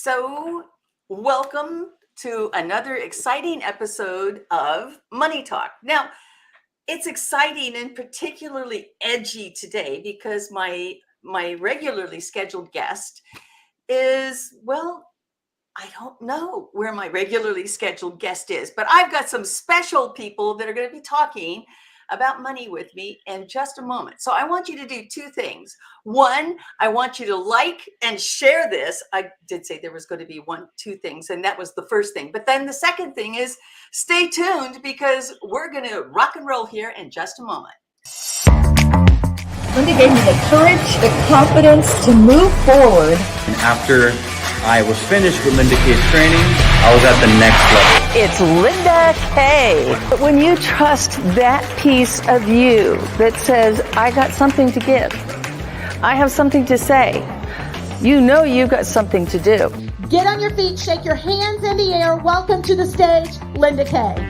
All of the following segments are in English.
So, welcome to another exciting episode of Money Talk. Now, it's exciting and particularly edgy today because my regularly scheduled guest is, well, I don't know where my regularly scheduled guest is, but I've got some special people that are going to be talking about money with me in just a moment. So I want you to do two things. One, I want you to like and share this. I did say there was going to be two things, and that was the first thing. But then the second thing is stay tuned because we're going to rock and roll here in just a moment. Linda gave me the courage, the confidence to move forward. And after I was finished with Linda Kaye's training, I was at the next level. It's Linda Kaye. When you trust that piece of you that says, I got something to give, I have something to say, you know you've got something to do. Get on your feet, shake your hands in the air. Welcome to the stage, Linda Kaye.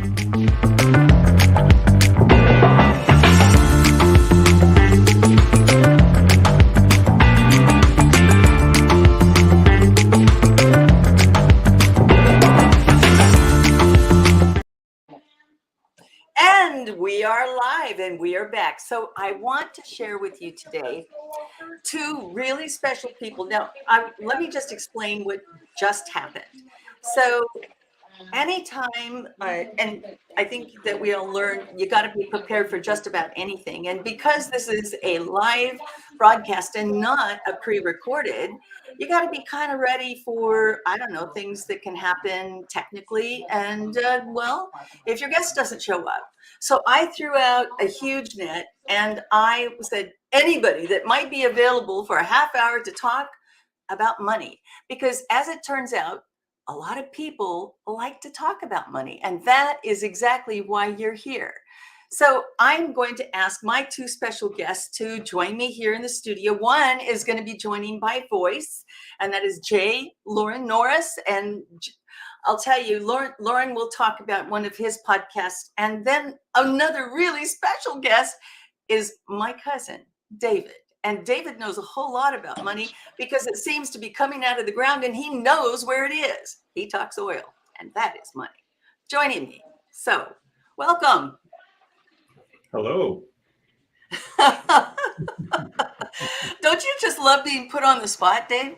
And we are live and we are back. So I want to share with you today two really special people. Now, let me just explain what just happened. So anytime, and I think that we all learn, you got to be prepared for just about anything. And because this is a live broadcast and not a pre-recorded, you got to be kind of ready for, I don't know, things that can happen technically. And well, if your guest doesn't show up. So I threw out a huge net and I said, anybody that might be available for a half hour to talk about money, because as it turns out, a lot of people like to talk about money, and that is exactly why you're here. So I'm going to ask my two special guests to join me here in the studio. One is going to be joining by voice, and that is Lauren Norris. And I'll tell you, Lauren will talk about one of his podcasts. And then another really special guest is my cousin, David. And David knows a whole lot about money because it seems to be coming out of the ground and he knows where it is. He talks oil, and that is money. Joining me. So, welcome. Hello. Don't you just love being put on the spot, Dave?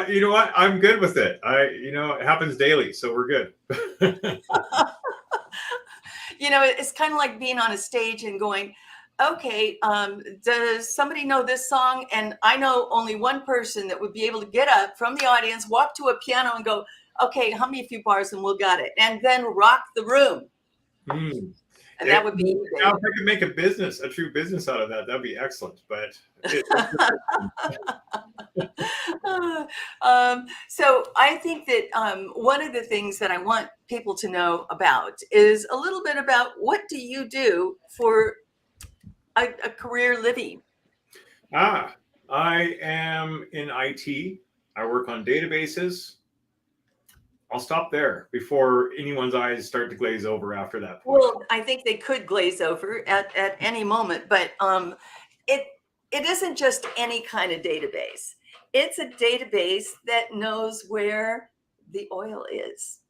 You know what? I'm good with it. It happens daily, so we're good. It's kind of like being on a stage and going, okay, does somebody know this song? And I know only one person that would be able to get up from the audience, walk to a piano and go, okay, hum me a few bars and we'll got it. And then rock the room. And that would be. Now, if I could make a true business out of that, that'd be excellent. But so I think that one of the thing that I want people to know about is a little bit about what do you do for a career living? I am in IT. I work on databases. I'll stop there before anyone's eyes start to glaze over after that point. Well, I think they could glaze over at any moment, but it isn't just any kind of database. It's a database that knows where the oil is.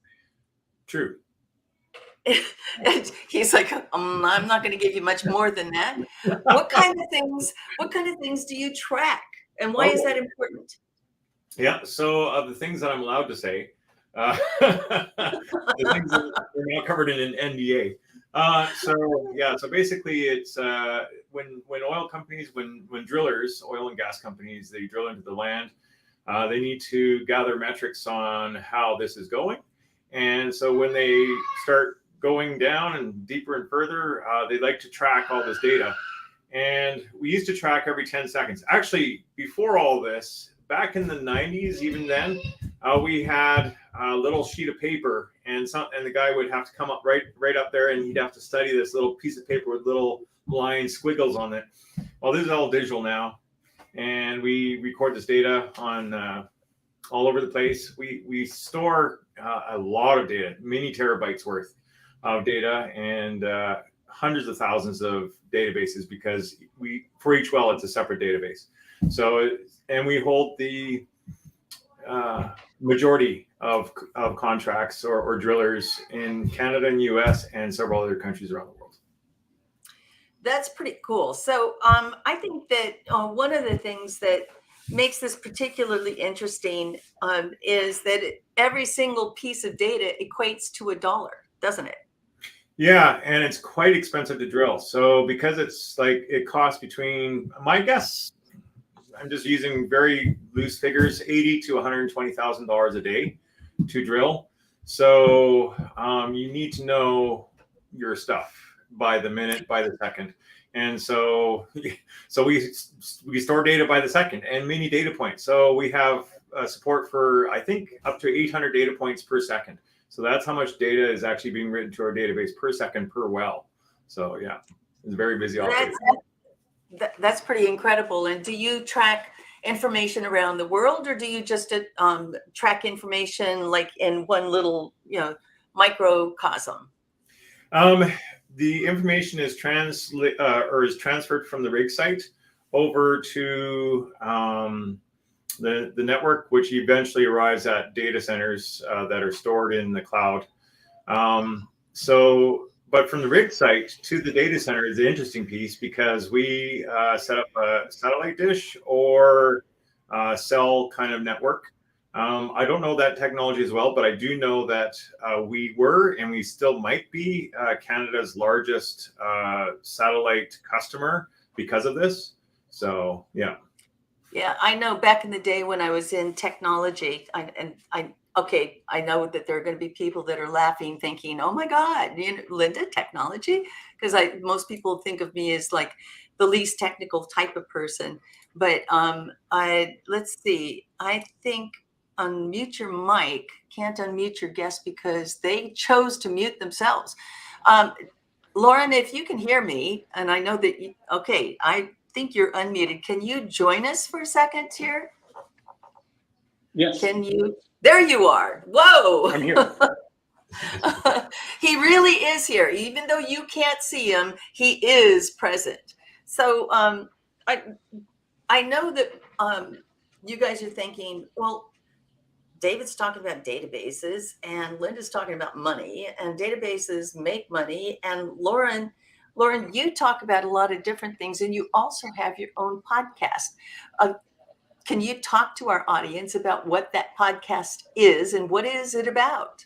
True. And he's like, I'm not going to give you much more than that. What kind of things do you track, and why is that important? Yeah. So the things that I'm allowed to say, the things that are not covered in an NDA. So basically, it's when oil companies, when drillers, oil and gas companies, they drill into the land, they need to gather metrics on how this is going, and so when they start going down and deeper and further, they like to track all this data. And we used to track every 10 seconds. Actually, before all this, back in the 90s, even then, we had a little sheet of paper, and the guy would have to come up right up there, and he'd have to study this little piece of paper with little line squiggles on it. Well, this is all digital now, and we record this data on all over the place. We store a lot of data, many terabytes worth of data, and hundreds of thousands of databases, because for each well it's a separate database. So, and we hold the majority of contracts or drillers in Canada and US and several other countries around the world. That's pretty cool. So I think that one of the things that makes this particularly interesting is that every single piece of data equates to $1, doesn't it? Yeah, and it's quite expensive to drill. So because it's like it costs between, my guess, I'm just using very loose figures, $80,000 to $120,000 a day to drill. So you need to know your stuff by the minute, by the second. And so we store data by the second and many data points. So we have support for, I think, up to 800 data points per second. So that's how much data is actually being written to our database per second per well. So yeah, it's a very busy operation. That's pretty incredible. And do you track information around the world, or do you just track information like in one little, microcosm? The information is transferred from the rig site over to the network, which eventually arrives at data centers that are stored in the cloud. But from the rig site to the data center is the interesting piece, because we set up a satellite dish or cell kind of network. I don't know that technology as well, but I do know that we were, and we still might be, Canada's largest satellite customer because of this. So, yeah. Yeah, I know back in the day when I was in technology, I know that there are going to be people that are laughing, thinking, "Oh my God, Linda, technology?" Because most people think of me as like the least technical type of person. But let's see. I think unmute your mic. Can't unmute your guest because they chose to mute themselves. Lauren, if you can hear me, and I know that I think you're unmuted. Can you join us for a second here? Yes. Can you? There you are. Whoa. I'm here. He really is here. Even though you can't see him, he is present. So I know that you guys are thinking, well, David's talking about databases and Linda's talking about money, and databases make money. And Lauren, you talk about a lot of different things, and you also have your own podcast. Can you talk to our audience about what that podcast is and what is it about?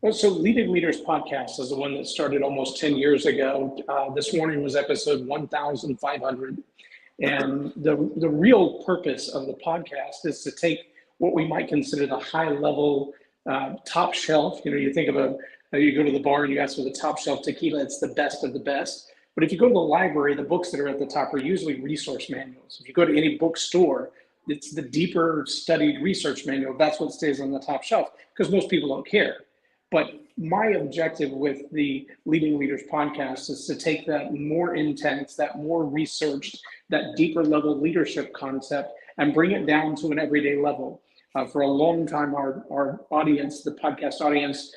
Well, so Leading Leaders podcast is the one that started almost 10 years ago. This morning was episode 1,500. And the real purpose of the podcast is to take what we might consider the high level, top shelf. You think of you go to the bar and you ask for the top shelf tequila, it's the best of the best. But if you go to the library, the books that are at the top are usually resource manuals. If you go to any bookstore, it's the deeper studied research manual. That's what stays on the top shelf because most people don't care. But my objective with the Leading Leaders podcast is to take that more intense, that more researched, that deeper level leadership concept and bring it down to an everyday level. For a long time, our audience, the podcast audience,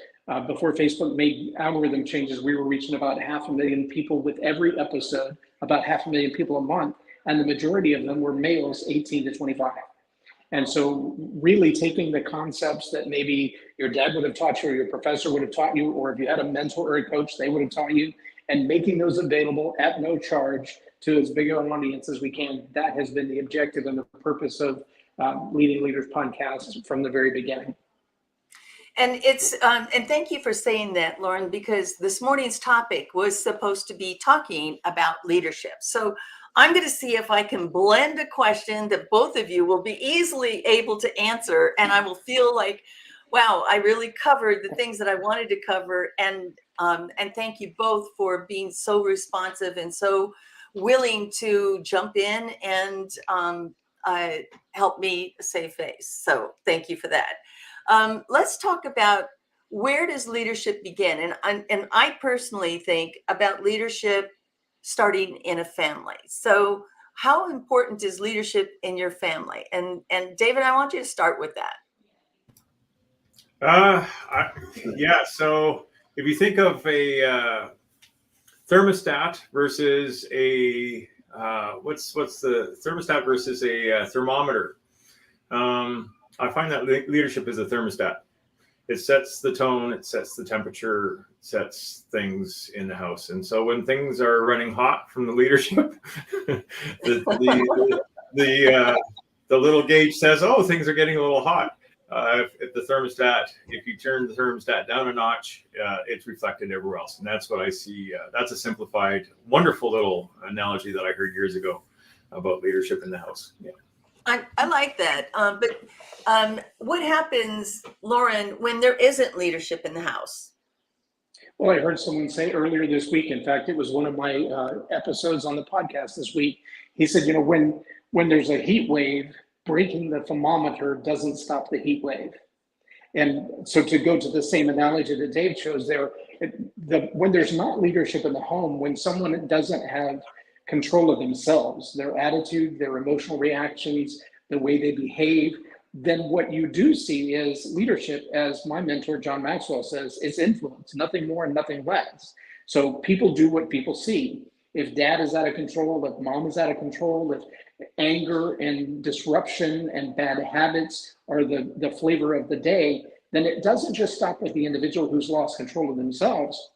before Facebook made algorithm changes, we were reaching about 500,000 people with every episode, about 500,000 people a month. And the majority of them were males 18 to 25. And so really taking the concepts that maybe your dad would have taught you or your professor would have taught you, or if you had a mentor or a coach, they would have taught you, and making those available at no charge to as big of an audience as we can. That has been the objective and the purpose of Leading Leaders podcast from the very beginning. And it's and thank you for saying that, Lauren, because this morning's topic was supposed to be talking about leadership. So I'm going to see if I can blend a question that both of you will be easily able to answer, and I will feel like, wow, I really covered the things that I wanted to cover. And thank you both for being so responsive and so willing to jump in and help me save face. So thank you for that. Let's talk about, where does leadership begin? And I personally think about leadership starting in a family. So how important is leadership in your family? And David, I want you to start with that. Yeah. So if you think of a thermostat versus a what's the thermostat versus a thermometer? I find that leadership is a thermostat. It sets the tone, it sets the temperature, sets things in the house. And so when things are running hot from the leadership, the little gauge says, "Oh, things are getting a little hot." If the thermostat, if you turn the thermostat down a notch, it's reflected everywhere else. And that's what I see. That's a simplified, wonderful little analogy that I heard years ago about leadership in the house. Yeah. I like that. But what happens, Lauren, when there isn't leadership in the house? Well, I heard someone say earlier this week, in fact, it was one of my episodes on the podcast this week. He said, you know, when there's a heat wave, breaking the thermometer doesn't stop the heat wave. And so to go to the same analogy that Dave chose there, when there's not leadership in the home, when someone doesn't have control of themselves, their attitude, their emotional reactions, the way they behave, then what you do see is leadership, as my mentor, John Maxwell, says, is influence, nothing more and nothing less. So people do what people see. If dad is out of control, if mom is out of control, if anger and disruption and bad habits are the flavor of the day, then it doesn't just stop with the individual who's lost control of themselves.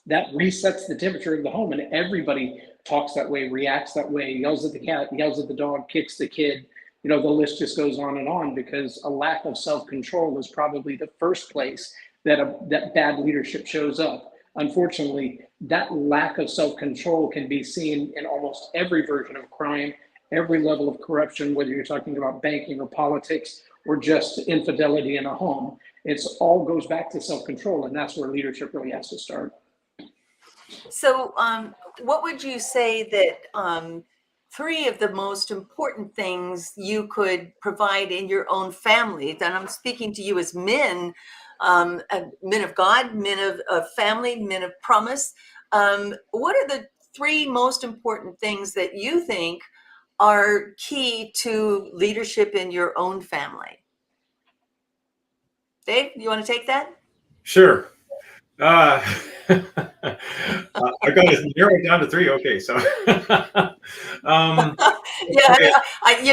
That resets the temperature of the home, and everybody talks that way, reacts that way, yells at the cat, yells at the dog, kicks the kid. You know, the list just goes on, because a lack of self-control is probably the first place that bad leadership shows up. Unfortunately, that lack of self-control can be seen in almost every version of crime, every level of corruption, whether you're talking about banking or politics or just infidelity in a home. It's all goes back to self-control, and that's where leadership really has to start. So what would you say that three of the most important things you could provide in your own family? Then I'm speaking to you as men, men of God, men of family, men of promise. What are the three most important things that you think are key to leadership in your own family? Dave, you want to take that? Sure. I got to narrow it down to three. Okay, so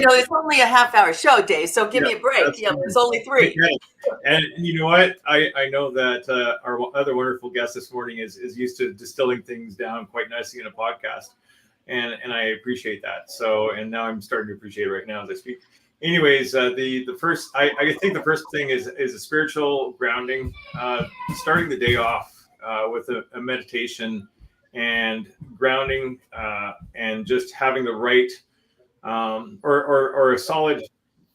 it's only a half-hour show, Dave. So give me a break. Yeah, there's only three. And you know what? I know that our other wonderful guest this morning is used to distilling things down quite nicely in a podcast, and I appreciate that. So, and now I'm starting to appreciate it right now as I speak. Anyways, the first, I think the first thing is a spiritual grounding, starting the day off with a meditation and grounding, and just having the right or a solid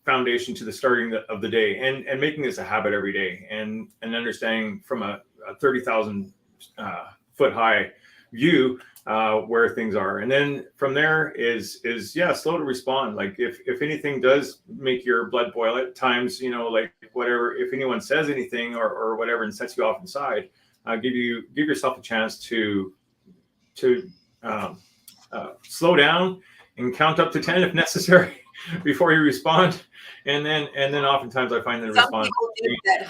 foundation to the starting of the day, and making this a habit every day, and understanding from a 30,000 foot high view where things are. And then from there is slow to respond. Like if anything does make your blood boil at times, like whatever, if anyone says anything or whatever and sets you off inside, give yourself a chance to slow down and count up to 10 if necessary before you respond. And then oftentimes I find that some people do that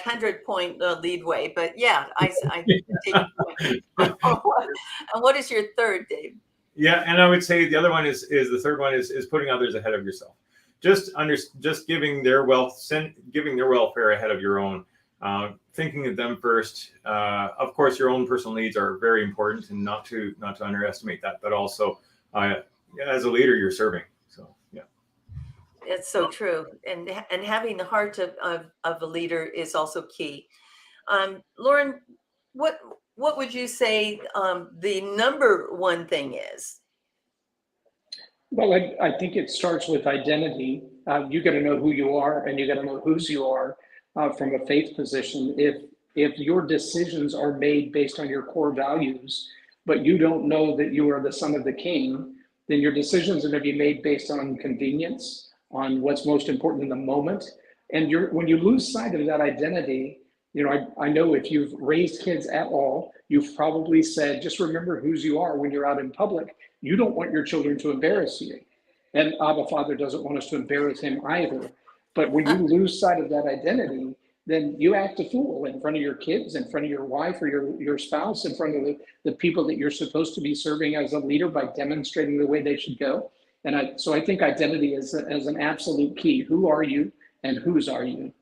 100-point lead way, but yeah, I take your point. And what is your third, Dave? Yeah, and I would say the other one is the third one is putting others ahead of yourself. Just giving their welfare ahead of your own. Thinking of them first. Of course, your own personal needs are very important, and not to underestimate that. But also, as a leader, you're serving. So yeah, it's so true. And having the heart of a leader is also key. Lauren, what would you say the number one thing is? Well, I think it starts with identity. You got to know who you are, and you got to know whose you are. From a faith position, if your decisions are made based on your core values, but you don't know that you are the son of the king, then your decisions are going to be made based on convenience, on what's most important in the moment. And when you lose sight of that identity, I know if you've raised kids at all, you've probably said, just remember whose you are when you're out in public. You don't want your children to embarrass you. And Abba Father doesn't want us to embarrass him either. But when you lose sight of that identity, then you act a fool in front of your kids, in front of your wife or your spouse, in front of the people that you're supposed to be serving as a leader by demonstrating the way they should go. So I think identity is an absolute key. Who are you and whose are you?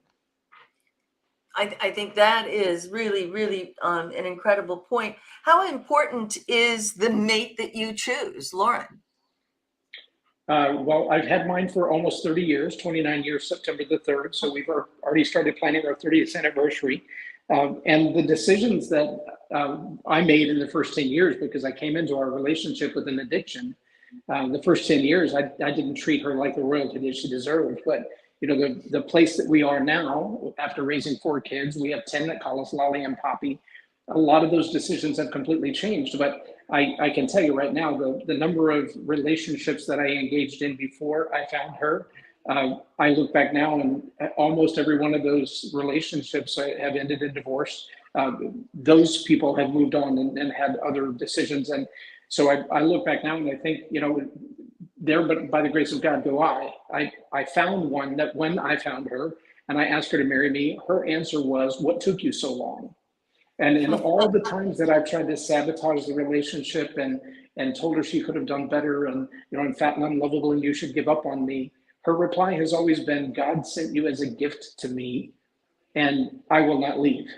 I think that is really, really an incredible point. How important is the mate that you choose, Lauren? Well, I've had mine for almost 30 years, 29 years, September the 3rd. So we've already started planning our 30th anniversary. And the decisions that I made in the first 10 years, because I came into our relationship with an addiction, the first 10 years, I didn't treat her like the royalty that she deserved. But, the place that we are now, after raising 4 kids, we have 10 that call us Lolly and Poppy. A lot of those decisions have completely changed. But I can tell you right now, the number of relationships that I engaged in before I found her, I look back now and almost every one of those relationships have ended in divorce. Those people have moved on and had other decisions. And so I look back now and I think, there, but by the grace of God go I. I found one that when I found her and I asked her to marry me, her answer was, "What took you so long?" And in all the times that I've tried to sabotage the relationship and told her she could have done better and, I'm fat and unlovable and you should give up on me, her reply has always been, "God sent you as a gift to me and I will not leave."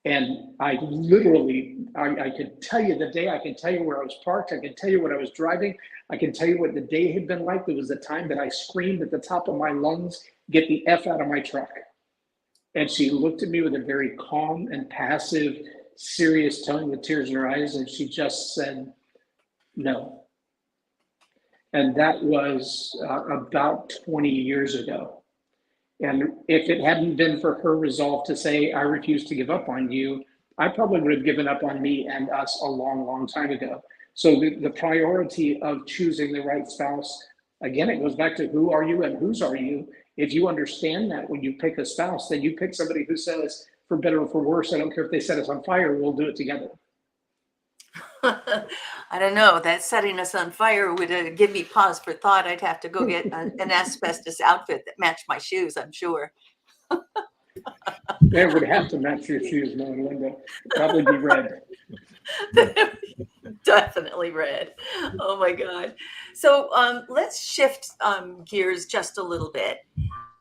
And I literally, I could tell you the day, I can tell you where I was parked, I can tell you what I was driving, I can tell you what the day had been like. There was a time that I screamed at the top of my lungs, "Get the F out of my truck." And she looked at me with a very calm and passive, serious tone with tears in her eyes, and she just said, "No." And that was about 20 years ago. And if it hadn't been for her resolve to say, "I refuse to give up on you," I probably would have given up on me and us a long, long time ago. So the priority of choosing the right spouse, again, it goes back to who are you and whose are you. If you understand that when you pick a spouse, then you pick somebody who says, for better or for worse, I don't care if they set us on fire, we'll do it together. I don't know. That setting us on fire would give me pause for thought. I'd have to go get an asbestos outfit that matched my shoes, I'm sure. It would have to match your shoes, knowing Linda. Probably be red. Definitely red. Oh my God. So let's shift gears just a little bit.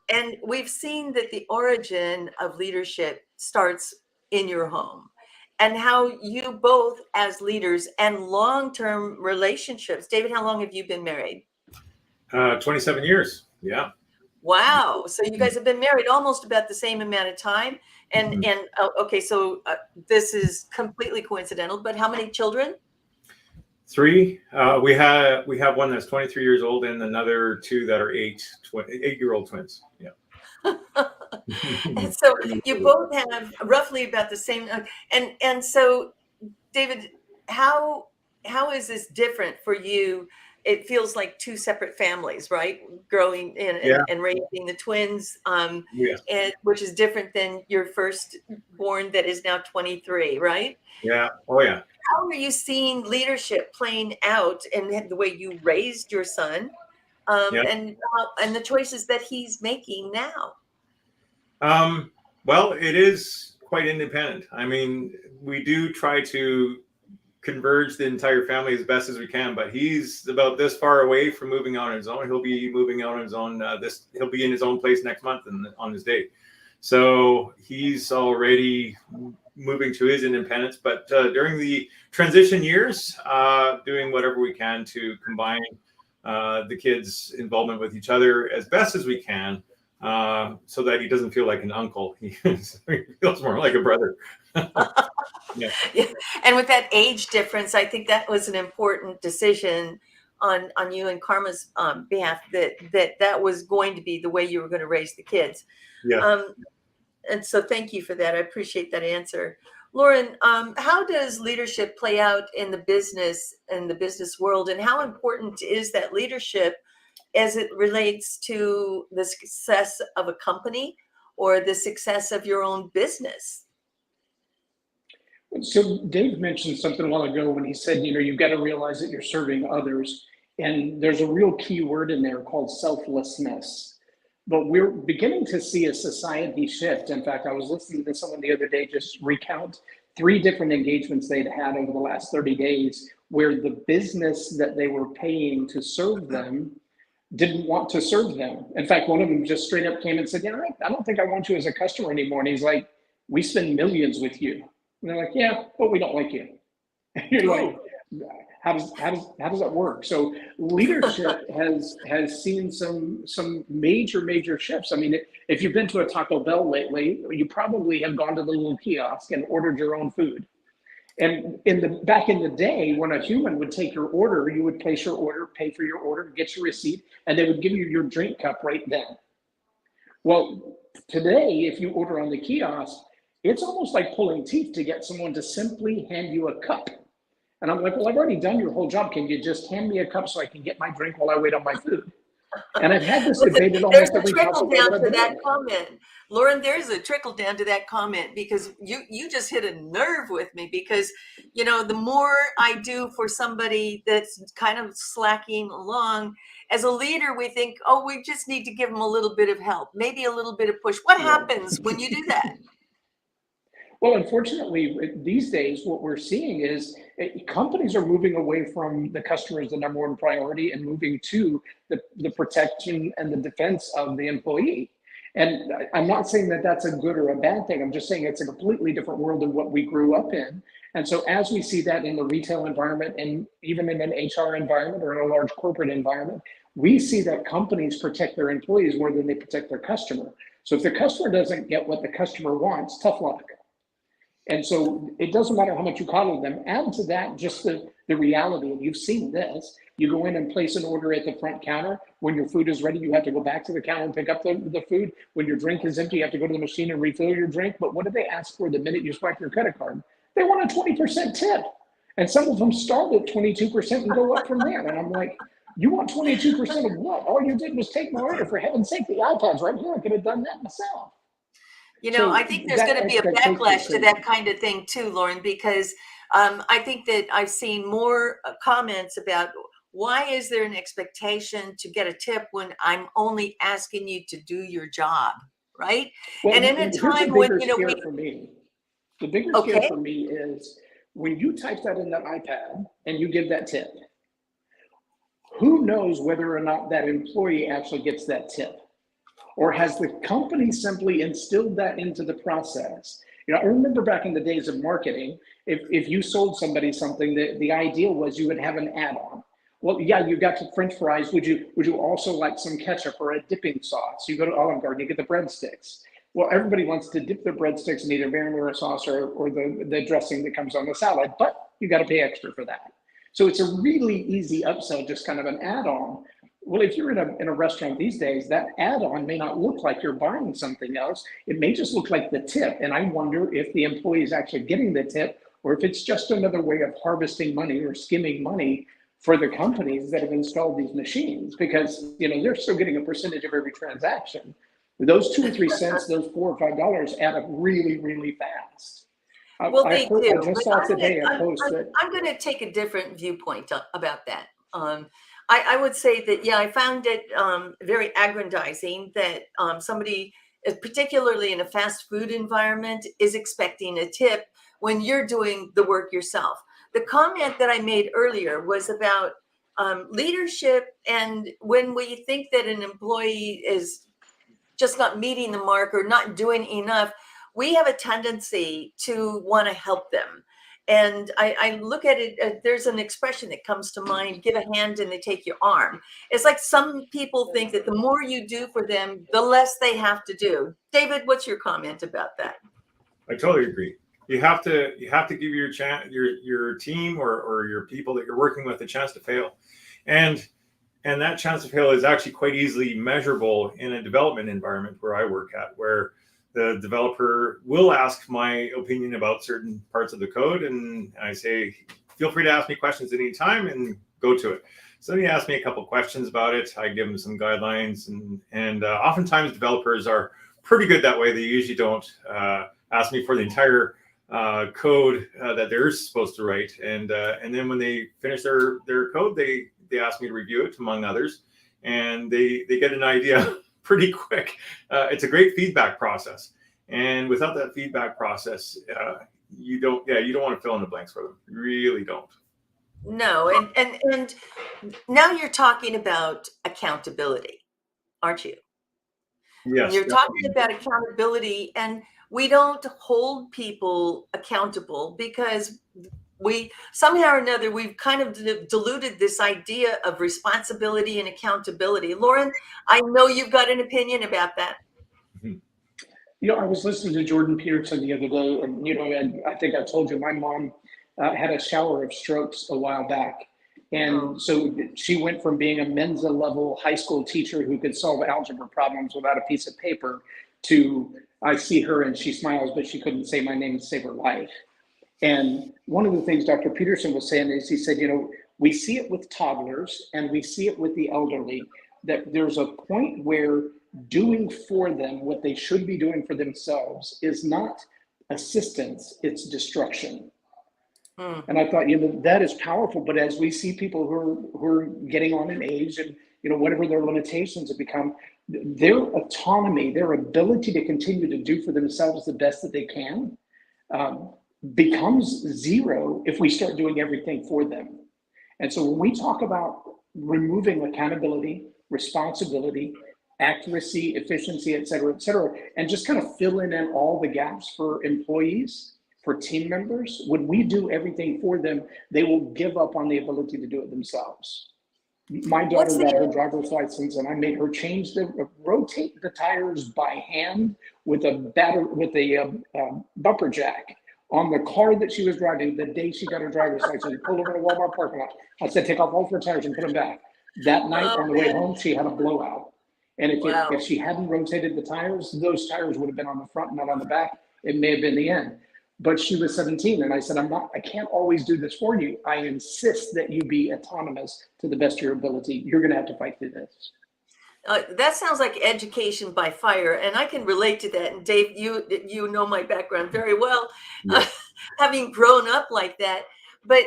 And we've seen that the origin of leadership starts in your home, and how you both as leaders and long-term relationships. David, how long have you been married? 27 years. Yeah. Wow. So you guys have been married almost about the same amount of time. And okay, so this is completely coincidental, but how many children? 3. We have one that's 23 years old and another 2 that are 8-year-old twins. Yeah. And so you both have roughly about the same. And so, David, how is this different for you? It feels like 2 separate families, right? Growing in and raising the twins, and which is different than your firstborn that is now 23, right? Yeah. Oh, yeah. How are you seeing leadership playing out in the way you raised your son, and the choices that he's making now? Well, it is quite independent. I mean, we do try to converge the entire family as best as we can, but he's about this far away from moving on his own. He'll be moving on his own. He'll be in his own place next month and on his date. So he's already moving to his independence. But during the transition years, doing whatever we can to combine the kids' involvement with each other as best as we can, so that he doesn't feel like an uncle. He feels more like a brother. Yeah. And with that age difference, I think that was an important decision on you and Karma's behalf, that was going to be the way you were going to raise the kids. Yeah. And so thank you for that. I appreciate that answer. Lauren, how does leadership play out in the business world, and how important is that leadership as it relates to the success of a company or the success of your own business? So Dave mentioned something a while ago when he said, you've got to realize that you're serving others. And there's a real key word in there called selflessness. But we're beginning to see a society shift. In fact, I was listening to someone the other day just recount 3 different engagements they'd had over the last 30 days where the business that they were paying to serve them didn't want to serve them. In fact, one of them just straight up came and said, "Yeah, I don't think I want you as a customer anymore." And he's like, "We spend millions with you." And they're like, "Yeah, but we don't like you." And you're like, how does that work? So leadership has seen some major shifts. I mean, if you've been to a Taco Bell lately, you probably have gone to the little kiosk and ordered your own food. And back in the day, when a human would take your order, you would place your order, pay for your order, get your receipt, and they would give you your drink cup right then. Well, today, if you order on the kiosk, it's almost like pulling teeth to get someone to simply hand you a cup. And I'm like, well, I've already done your whole job. Can you just hand me a cup so I can get my drink while I wait on my food? And I've had this debate at almost every trickle down to that comment. Lauren, there's a trickle down to that comment, because you just hit a nerve with me, because, you know, the more I do for somebody that's kind of slacking along, as a leader, we think, oh, we just need to give them a little bit of help, maybe a little bit of push. What happens when you do that? Well, unfortunately, these days, what we're seeing is companies are moving away from the customer as the number one priority and moving to the protection and the defense of the employee. And I'm not saying that that's a good or a bad thing. I'm just saying it's a completely different world than what we grew up in. And so as we see that in the retail environment and even in an HR environment or in a large corporate environment, we see that companies protect their employees more than they protect their customer. So if the customer doesn't get what the customer wants, tough luck. And so it doesn't matter how much you coddle them. Add to that just the reality, and you've seen this. You go in and place an order at the front counter. When your food is ready, you have to go back to the counter and pick up the food. When your drink is empty, you have to go to the machine and refill your drink. But what do they ask for the minute you swipe your credit card? They want a 20% tip. And some of them start at 22% and go up from there. And I'm like, you want 22% of what? All you did was take my order. For heaven's sake, the iPad's right here. I could have done that myself. You know, So I think there's going to be a backlash to that kind of thing too, Lauren, because I think that I've seen more comments about, why is there an expectation to get a tip when I'm only asking you to do your job, right? Well, and in a time when, you know, the bigger scare for me is when you type that in that iPad and you give that tip, who knows whether or not that employee actually gets that tip? Or has the company simply instilled that into the process? You know, I remember back in the days of marketing, if you sold somebody something, the idea was you would have an add-on. Well, yeah, you got to French fries. Would you also like some ketchup or a dipping sauce? You go to Olive Garden, you get the breadsticks. Well, everybody wants to dip their breadsticks in either marinara sauce or the dressing that comes on the salad, but you got to pay extra for that. So it's a really easy upsell, just kind of an add-on. Well, if you're in a restaurant these days, that add-on may not look like you're buying something else. It may just look like the tip. And I wonder if the employee is actually getting the tip, or if it's just another way of harvesting money or skimming money for the companies that have installed these machines, because, you know, they're still getting a percentage of every transaction. Those 2 or 3 cents, those $4 or $5 add up really, really fast. Well, they do. I just saw today a post that I'm going to take a different viewpoint about that. I would say that, yeah, I found it very aggrandizing that somebody, particularly in a fast food environment, is expecting a tip when you're doing the work yourself. The comment that I made earlier was about leadership, and when we think that an employee is just not meeting the mark or not doing enough, we have a tendency to want to help them. And I look at it, there's an expression that comes to mind, give a hand and they take your arm. It's like some people think that the more you do for them, the less they have to do. David, what's your comment about that? I totally agree. You have to give your team or your people that you're working with a chance to fail. And that chance to fail is actually quite easily measurable in a development environment where I work at, where the developer will ask my opinion about certain parts of the code. And I say, feel free to ask me questions at any time and go to it. So he asked me a couple of questions about it. I give him some guidelines, and oftentimes developers are pretty good that way. They usually don't ask me for the entire code that they're supposed to write. And then when they finish their code, they ask me to review it, among others, and they get an idea pretty quick. It's a great feedback process, and without that feedback process, you don't want to fill in the blanks for them. You really don't. No, and now you're talking about accountability, aren't you? Yes, You're talking about accountability, and we don't hold people accountable because we somehow or another we've kind of diluted this idea of responsibility and accountability. Lauren, I know you've got an opinion about that. definitely. I was listening to Jordan Peterson the other day, and I think I told you my mom had a shower of strokes a while back, and so she went from being a Mensa level high school teacher who could solve algebra problems without a piece of paper to I see her and she smiles, but she couldn't say my name to save her life. And one of the things Dr. Peterson was saying is he said, we see it with toddlers and we see it with the elderly, that there's a point where doing for them what they should be doing for themselves is not assistance, it's destruction. And I thought, that is powerful. But as we see people who are getting on in age and, whatever their limitations have become, their autonomy, their ability to continue to do for themselves the best that they can becomes zero if we start doing everything for them. And so when we talk about removing accountability, responsibility, accuracy, efficiency, et cetera, and just kind of filling in all the gaps for employees, for team members, when we do everything for them, they will give up on the ability to do it themselves. My daughter got her driver's license, and I made her rotate the tires by hand with a bumper jack on the car that she was driving the day she got her driver's license. She pulled over to Walmart parking lot. I said, take off all 4 tires and put them back. That night on the way home, she had a blowout. And if she hadn't rotated the tires, those tires would have been on the front, not on the back. It may have been the end. But she was 17, and I said, I can't always do this for you. I insist that you be autonomous to the best of your ability. You're going to have to fight through this. That sounds like education by fire, and I can relate to that. And Dave, you know my background very well, having grown up like that. But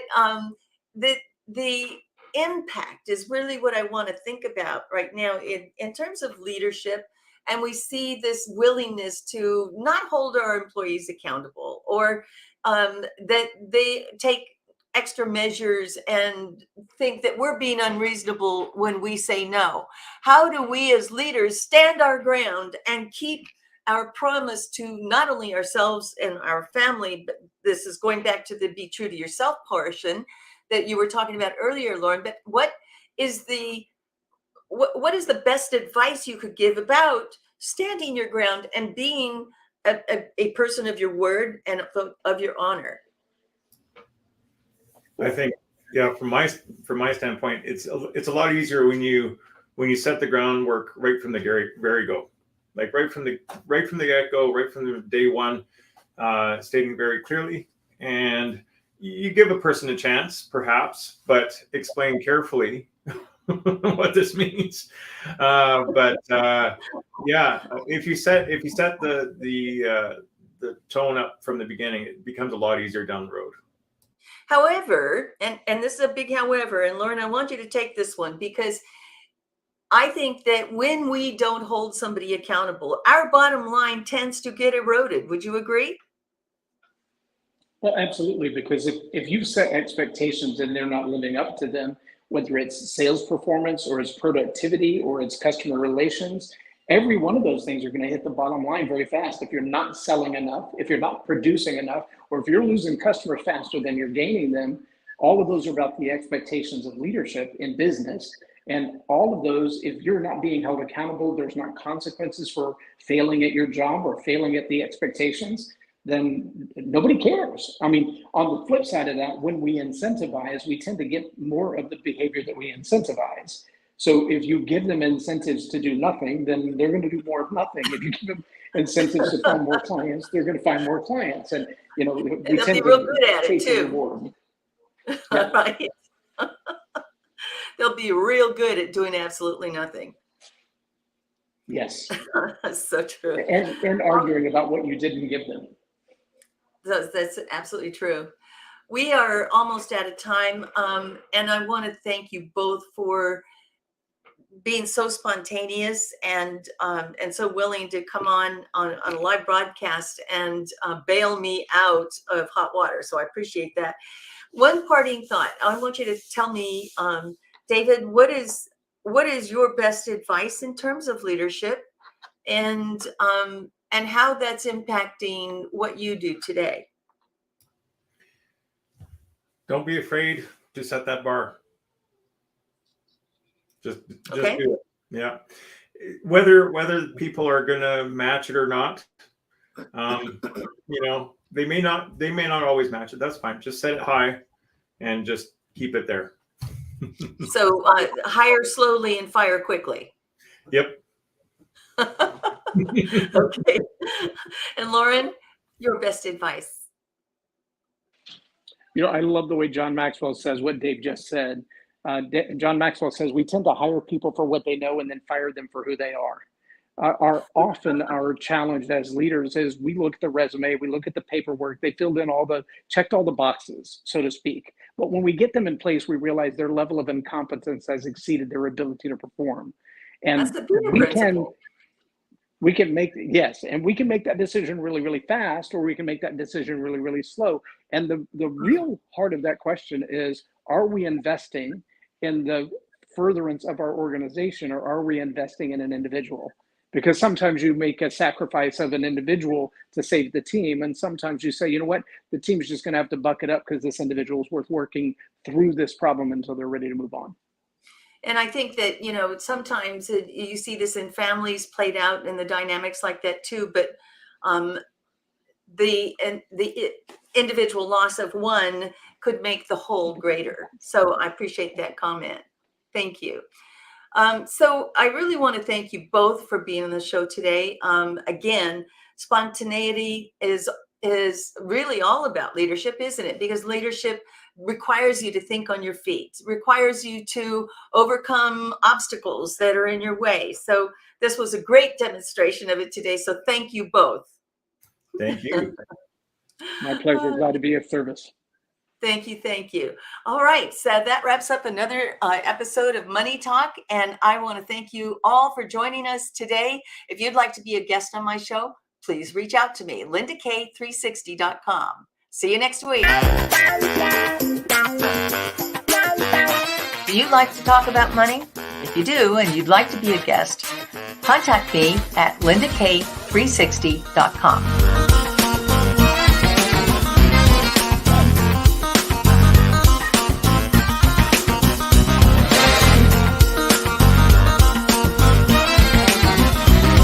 the impact is really what I want to think about right now in terms of leadership. And we see this willingness to not hold our employees accountable, or that they take extra measures and think that we're being unreasonable when we say no. How do we as leaders stand our ground and keep our promise to not only ourselves and our family, but this is going back to the be true to yourself portion that you were talking about earlier, Lauren, but what is the best advice you could give about standing your ground and being a person of your word and of your honor? I think, from my standpoint, it's a lot easier when you set the groundwork right from the very go, like right from the get go, right from the day one, stating very clearly, and you give a person a chance, perhaps, but explain carefully what this means. If you set the tone up from the beginning, it becomes a lot easier down the road. However, and this is a big however, and Lauren, I want you to take this one, because I think that when we don't hold somebody accountable, our bottom line tends to get eroded. Would you agree? Well, absolutely, because if you've set expectations and they're not living up to them, whether it's sales performance or it's productivity or it's customer relations, every one of those things are going to hit the bottom line very fast. If you're not selling enough, if you're not producing enough, or if you're losing customers faster than you're gaining them, all of those are about the expectations of leadership in business. And all of those, if you're not being held accountable, there's not consequences for failing at your job or failing at the expectations, then nobody cares. I mean, on the flip side of that, when we incentivize, we tend to get more of the behavior that we incentivize. So if you give them incentives to do nothing, then they're going to do more of nothing. If you give them incentives to find more clients, they're going to find more clients. And, we they'll tend be real good to at it chase the too. reward. Right. They'll be real good at doing absolutely nothing. Yes. That's so true. And arguing about what you didn't give them. That's absolutely true. We are almost out of time, and I want to thank you both for being so spontaneous and so willing to come on a live broadcast and bail me out of hot water. So I appreciate that. One parting thought. I want you to tell me, David, what is your best advice in terms of leadership, and how that's impacting what you do today? Don't be afraid to set that bar. Just Okay. do it. Yeah. Whether people are going to match it or not, they may not always match it. That's fine. Just set it high and just keep it there. So hire slowly and fire quickly. Yep. Okay. And Lauren, your best advice? I love the way John Maxwell says what Dave just said. John Maxwell says we tend to hire people for what they know and then fire them for who they are. Often our challenge as leaders is we look at the resume, we look at the paperwork, they filled in checked all the boxes, so to speak. But when we get them in place, we realize their level of incompetence has exceeded their ability to perform. And that's the principle. We can make that decision really, really fast, or we can make that decision really, really slow. And the real heart of that question is, are we investing in the furtherance of our organization, or are we investing in an individual? Because sometimes you make a sacrifice of an individual to save the team. And sometimes you say, you know what, the team's just going to have to buck it up because this individual is worth working through this problem until they're ready to move on. And I think that, sometimes you see this in families played out in the dynamics like that too, but the individual loss of one could make the whole greater. So I appreciate that comment. Thank you. So I really want to thank you both for being on the show today. Again, spontaneity is really all about leadership, isn't it? Because leadership requires you to think on your feet, requires you to overcome obstacles that are in your way. So this was a great demonstration of it today. So thank you both. Thank you. My pleasure. Glad to be of service. Thank you. Thank you. All right. So that wraps up another episode of Money Talk. And I want to thank you all for joining us today. If you'd like to be a guest on my show, please reach out to me, lindakay360.com. See you next week. Do you like to talk about money? If you do and you'd like to be a guest, contact me at lindakay360.com.